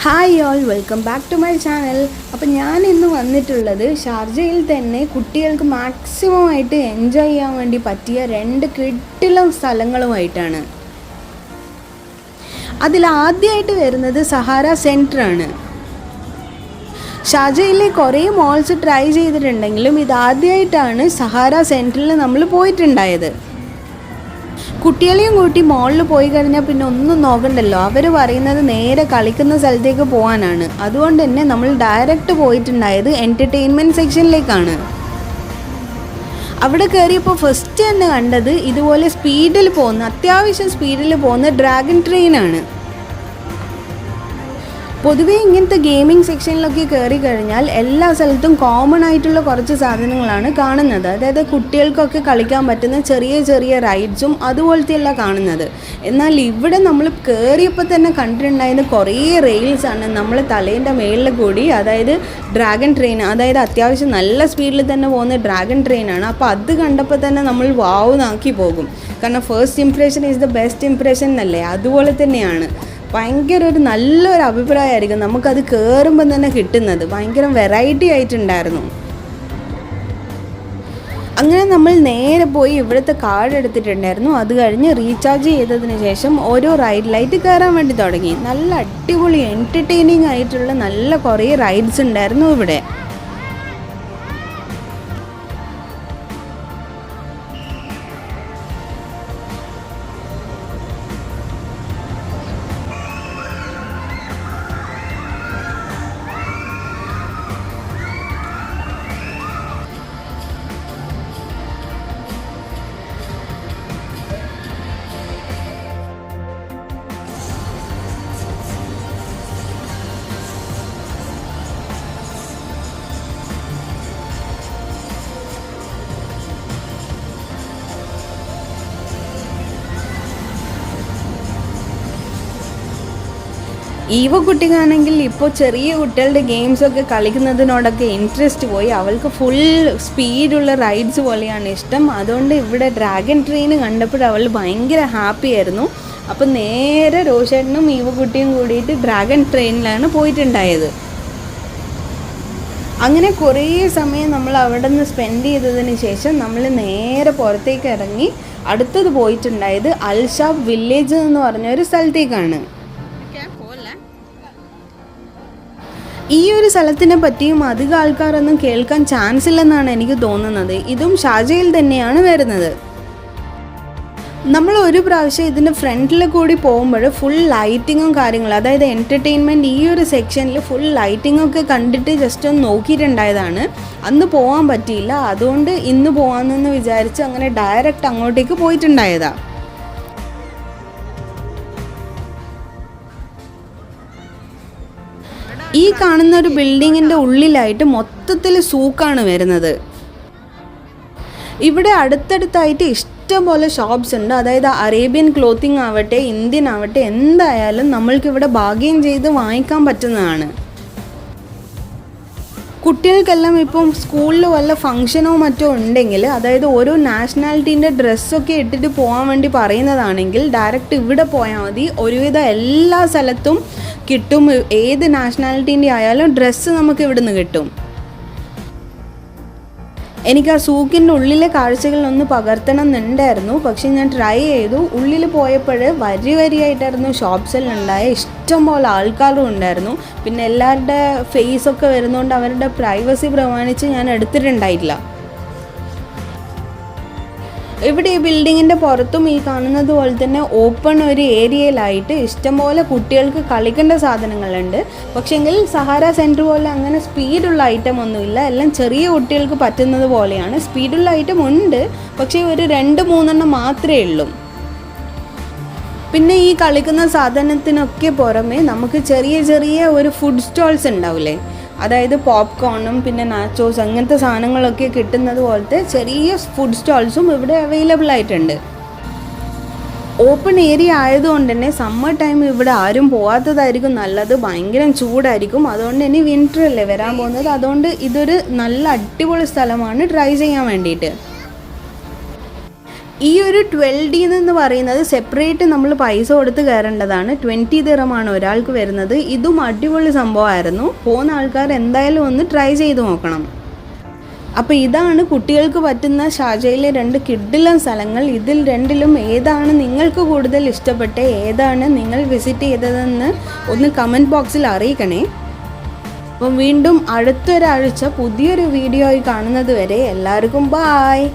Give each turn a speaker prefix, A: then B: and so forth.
A: Hi all, welcome back to my channel. അപ്പോൾ ഞാൻ ഇന്ന് വന്നിട്ടുള്ളത് ഷാർജയിൽ തന്നെ കുട്ടികൾക്ക് മാക്സിമം ആയിട്ട് എൻജോയ് ചെയ്യാൻ വേണ്ടി പറ്റിയ 2 കിടിലൻ സ്ഥലങ്ങളുമായിട്ടാണ്. അതിലാദ്യമായിട്ട് വരുന്നത് സഹാര സെൻറ്ററാണ്. ഷാർജയിലെ കുറേ മോൾസ് ട്രൈ ചെയ്തിട്ടുണ്ടെങ്കിലും ഇതാദ്യമായിട്ടാണ് സഹാര സെൻറ്ററിൽ നമ്മൾ പോയിട്ടുണ്ടായത്. കുട്ടികളെയും കൂട്ടി മോളിൽ പോയി കഴിഞ്ഞാൽ പിന്നെ ഒന്നും നോക്കണ്ടല്ലോ. അവർ പറയുന്നത് നേരെ കളിക്കുന്ന സ്ഥലത്തേക്ക് പോകാനാണ്. അതുകൊണ്ട് തന്നെ നമ്മൾ ഡയറക്റ്റ് പോയിട്ടുണ്ടായത് എൻ്റർടൈൻമെൻറ്റ് സെക്ഷനിലേക്കാണ്. അവിടെ കയറിയപ്പോൾ ഫസ്റ്റ് തന്നെ കണ്ടത് ഇതുപോലെ അത്യാവശ്യം സ്പീഡിൽ പോകുന്ന ഡ്രാഗൺ ട്രെയിനാണ്. പൊതുവേ ഇങ്ങനത്തെ ഗെയിമിംഗ് സെക്ഷനിലൊക്കെ കയറി കഴിഞ്ഞാൽ എല്ലാ സ്ഥലത്തും കോമൺ ആയിട്ടുള്ള കുറച്ച് സാധനങ്ങളാണ് കാണുന്നത്. അതായത് കുട്ടികൾക്കൊക്കെ കളിക്കാൻ പറ്റുന്ന ചെറിയ ചെറിയ റൈഡ്സും അതുപോലത്തെയല്ല കാണുന്നത്. എന്നാൽ ഇവിടെ നമ്മൾ കയറിയപ്പോൾ തന്നെ കണ്ടിട്ടുണ്ടായിരുന്ന കുറേ റെയിൽസാണ് നമ്മൾ തലേൻ്റെ മേളിൽ കൂടി. അതായത് ഡ്രാഗൺ ട്രെയിൻ, അതായത് അത്യാവശ്യം നല്ല സ്പീഡിൽ തന്നെ പോകുന്ന ഡ്രാഗൺ ട്രെയിനാണ്. അപ്പോൾ അത് കണ്ടപ്പോൾ തന്നെ നമ്മൾ വാവുന്നാക്കി പോകും. കാരണം first impression is the best impression എന്നല്ലേ, അതുപോലെ തന്നെയാണ്. ഭയങ്കര നല്ലൊരു അഭിപ്രായമായിരിക്കും നമുക്കത് കയറുമ്പം തന്നെ കിട്ടുന്നത്. ഭയങ്കര വെറൈറ്റി ആയിട്ടുണ്ടായിരുന്നു. അങ്ങനെ നമ്മൾ നേരെ പോയി ഇവിടുത്തെ കാർഡ് എടുത്തിട്ടുണ്ടായിരുന്നു. അത് കഴിഞ്ഞ് റീചാർജ് ചെയ്തതിന് ശേഷം ഓരോ റൈഡിലായിട്ട് കയറാൻ വേണ്ടി തുടങ്ങി. നല്ല അടിപൊളി എൻ്റർടൈനിങ് ആയിട്ടുള്ള നല്ല കുറേ റൈഡ്സ് ഉണ്ടായിരുന്നു ഇവിടെ. ഈവ കുട്ടിക്കാണെങ്കിൽ ഇപ്പോൾ ചെറിയ കുട്ടികളുടെ ഗെയിംസൊക്കെ കളിക്കുന്നതിനോടൊക്കെ ഇൻട്രസ്റ്റ് പോയി. അവൾക്ക് ഫുൾ സ്പീഡുള്ള റൈഡ്സ് പോലെയാണ് ഇഷ്ടം. അതുകൊണ്ട് ഇവിടെ ഡ്രാഗൺ ട്രെയിൻ കണ്ടപ്പോൾ അവൾ ഭയങ്കര ഹാപ്പി ആയിരുന്നു. അപ്പോൾ നേരെ റോഷേട്ടനും ഈവ കുട്ടിയും കൂടിയിട്ട് ഡ്രാഗൺ ട്രെയിനിലാണ് പോയിട്ടുണ്ടായത്. അങ്ങനെ കുറേ സമയം നമ്മൾ അവിടെ നിന്ന് സ്പെൻഡ് ചെയ്തതിന് ശേഷം നമ്മൾ നേരെ പുറത്തേക്ക് ഇറങ്ങി അടുത്തത് പോയിട്ടുണ്ടായത് അൽഷാബ് വില്ലേജ് എന്ന് പറഞ്ഞ ഒരു സ്ഥലത്തേക്കാണ്. ഈ ഒരു സ്ഥലത്തിനെ പറ്റിയും അധികം ആൾക്കാരൊന്നും കേൾക്കാൻ ചാൻസ് ഇല്ലെന്നാണ് എനിക്ക് തോന്നുന്നത്. ഇതും ഷാർജയിൽ തന്നെയാണ് വരുന്നത്. നമ്മൾ ഒരു പ്രാവശ്യം ഇതിൻ്റെ ഫ്രണ്ടിൽ കൂടി പോകുമ്പോൾ ഫുൾ ലൈറ്റിങ്ങും കാര്യങ്ങളും, അതായത് എൻ്റർടൈൻമെൻറ്റ് ഈ ഒരു സെക്ഷനിൽ ഫുൾ ലൈറ്റിങ്ങൊക്കെ കണ്ടിട്ട് ജസ്റ്റ് ഒന്ന് നോക്കിയിട്ടുണ്ടായതാണ്. അന്ന് പോകാൻ പറ്റിയില്ല. അതുകൊണ്ട് ഇന്ന് പോകാമെന്ന് വിചാരിച്ച് അങ്ങനെ ഡയറക്റ്റ് അങ്ങോട്ടേക്ക് പോയിട്ടുണ്ടായതാണ്. ഈ കാണുന്ന ഒരു ബിൽഡിങ്ങിൻ്റെ ഉള്ളിലായിട്ട് മൊത്തത്തിൽ സൂക്കാണ് വരുന്നത്. ഇവിടെ അടുത്തടുത്തായിട്ട് ഇഷ്ടംപോലെ ഷോപ്സ് ഉണ്ട്. അതായത് അറേബ്യൻ ക്ലോത്തിങ് ആവട്ടെ, ഇന്ത്യൻ ആവട്ടെ, എന്തായാലും നമ്മൾക്കിവിടെ ബാർഗെയിൻ ചെയ്ത് വാങ്ങിക്കാൻ പറ്റുന്നതാണ്. കുട്ടികൾക്കെല്ലാം ഇപ്പം സ്കൂളിൽ വല്ല ഫംഗ്ഷനോ മറ്റോ ഉണ്ടെങ്കിൽ, അതായത് ഓരോ നാഷണാലിറ്റീൻ്റെ ഡ്രസ്സൊക്കെ ഇട്ടിട്ട് പോകാൻ വേണ്ടി പറയുന്നതാണെങ്കിൽ ഡയറക്റ്റ് ഇവിടെ പോയാൽ മതി. ഒരുവിധം എല്ലാ സ്ഥലത്തും കിട്ടും. ഏത് നാഷണാലിറ്റീൻ്റെ ആയാലും ഡ്രസ്സ് നമുക്ക് ഇവിടുന്ന് കിട്ടും. എനിക്ക് ആ സൂക്കിൻ്റെ ഉള്ളിലെ കാഴ്ചകളൊന്ന് പകർത്തണം എന്നുണ്ടായിരുന്നു. പക്ഷെ ഞാൻ ട്രൈ ചെയ്തു. ഉള്ളിൽ പോയപ്പോൾ വരിയായിട്ടായിരുന്നു ഷോപ്സെല്ലാം ഉണ്ടായ. ഇഷ്ടംപോലെ ആൾക്കാരും ഉണ്ടായിരുന്നു. പിന്നെ എല്ലാവരുടെ ഫേസൊക്കെ വരുന്നതുകൊണ്ട് അവരുടെ പ്രൈവസി പ്രമാണിച്ച് ഞാൻ എടുത്തിട്ടുണ്ടായിട്ടില്ല. ഇവിടെ ഈ ബിൽഡിങ്ങിൻ്റെ പുറത്തും ഈ കാണുന്നത് പോലെ തന്നെ ഓപ്പൺ ഒരു ഏരിയയിലായിട്ട് ഇഷ്ടംപോലെ കുട്ടികൾക്ക് കളിക്കേണ്ട സാധനങ്ങളുണ്ട്. പക്ഷേങ്കിൽ സഹാര സെൻറ്റർ പോലെ അങ്ങനെ സ്പീഡുള്ള ഐറ്റം ഒന്നുമില്ല. എല്ലാം ചെറിയ കുട്ടികൾക്ക് പറ്റുന്നത് പോലെയാണ്. സ്പീഡുള്ള ഐറ്റം ഉണ്ട്, പക്ഷേ ഒരു 2-3 മാത്രമേ ഉള്ളൂ. പിന്നെ ഈ കളിക്കുന്ന സാധനത്തിനൊക്കെ പുറമെ നമുക്ക് ചെറിയ ചെറിയ ഒരു ഫുഡ് സ്റ്റോൾസ് ഉണ്ടാവില്ലേ, അതായത് പോപ്കോണും പിന്നെ നാച്ചോസ് അങ്ങനത്തെ സാധനങ്ങളൊക്കെ കിട്ടുന്നത് പോലത്തെ ചെറിയ ഫുഡ് സ്റ്റോൾസും ഇവിടെ അവൈലബിൾ ആയിട്ടുണ്ട്. ഓപ്പൺ ഏരിയ ആയതുകൊണ്ട് തന്നെ സമ്മർ ടൈം ഇവിടെ ആരും പോകാത്തതായിരിക്കും നല്ലത്. ഭയങ്കര ചൂടായിരിക്കും. അതുകൊണ്ട് ഇനി വിൻ്റർ അല്ലേ വരാൻ പോകുന്നത്. അതുകൊണ്ട് ഇതൊരു നല്ല അടിപൊളി സ്ഥലമാണ് ട്രൈ ചെയ്യാൻ വേണ്ടിയിട്ട്. ഈ ഒരു 12D എന്ന് പറയുന്നത് സെപ്പറേറ്റ് നമ്മൾ പൈസ കൊടുത്ത് കയറേണ്ടതാണ്. 20 ദിറമാണ് ഒരാൾക്ക് വരുന്നത്. ഇതും അടിപൊളി സംഭവമായിരുന്നു. പോകുന്ന ആൾക്കാർ എന്തായാലും ഒന്ന് ട്രൈ ചെയ്ത് നോക്കണം. അപ്പോൾ ഇതാണ് കുട്ടികൾക്ക് പറ്റുന്ന ഷാർജയിലെ 2 കിഡിലൻ സ്ഥലങ്ങൾ. ഇതിൽ രണ്ടിലും ഏതാണ് നിങ്ങൾക്ക് കൂടുതൽ ഇഷ്ടപ്പെട്ട, ഏതാണ് നിങ്ങൾ വിസിറ്റ് ചെയ്തതെന്ന് ഒന്ന് കമൻറ്റ് ബോക്സിൽ അറിയിക്കണേ. അപ്പം വീണ്ടും അടുത്തൊരാഴ്ച പുതിയൊരു വീഡിയോ ആയി കാണുന്നത് വരെ എല്ലാവർക്കും ബായ്.